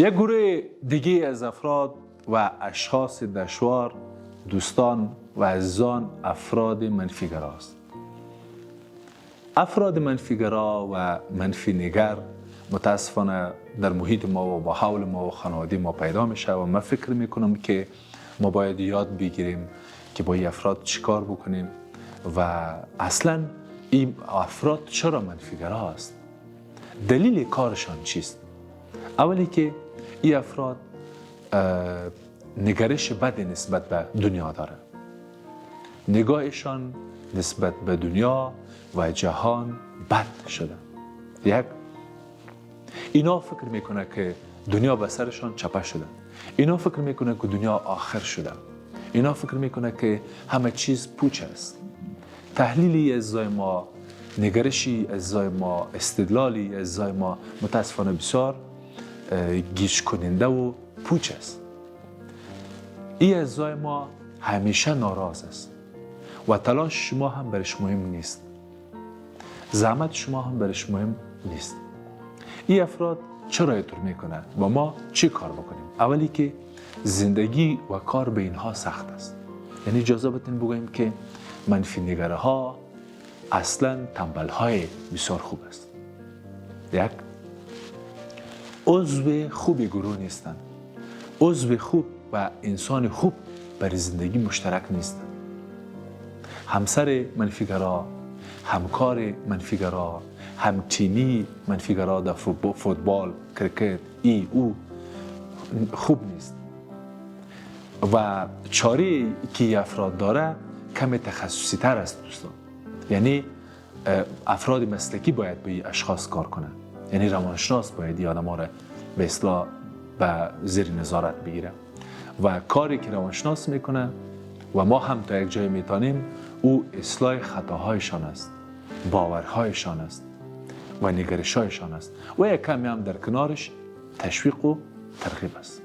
یک گروه دیگه از افراد و اشخاص دشوار، دوستان و عزیزان افراد منفیگراست. افراد منفیگرا و منفی نگر متاسفانه در محیط ما و با حول ما و خانواده ما پیدا میشه و من فکر میکنم که ما باید یاد بگیریم که با این افراد چیکار بکنیم و اصلا این افراد چرا منفیگرا است، دلیل کارشان چیست. اولی که این افراد نگرش بد نسبت به دنیا داره، نگاهشان نسبت به دنیا و جهان بد شده. یک، اینا فکر میکنه که دنیا به سرشان چپه شده، اینا فکر میکنه که دنیا آخر شده، اینا فکر میکنه که همه چیز پوچ است. تحلیلی از زای ما، نگرشی از زای ما، استدلالی از زای ما متاسفانه بسیار گیج کننده و پوچ است. این از زای ما همیشه ناراض است و تلاش شما هم برش مهم نیست، زحمت شما هم برش مهم نیست. این افراد چرا اینطور میکنه؟ با ما چی کار بکنیم؟ اولی که زندگی و کار به اینها سخت است. یعنی اجازه بدین بگوییم که منفی نگره ها اصلا تنبل های بسیار خوب است. یک، عضو خوبی گروه نیستند. عضو خوب و انسان خوب برای زندگی مشترک نیستند. همسر منفیگرا، همکار منفیگرا، هم تیمی منفیگرا در فوتبال، کرکت، او خوب نیست. و چاره که افراد داره کمی تخصصی تر است دوستان. یعنی افراد مسلکی باید به اشخاص کار کنند. یعنی روانشناس باید این آدم ها را به اصطلاح به زیر نظارت بگیره و کاری که روانشناس میکنه و ما هم تا یک جای میتونیم او اصلاح خطاهایشان است، باورهایشان است و نگرشهایشان است و یک کمی هم در کنارش تشویق و ترغیب است.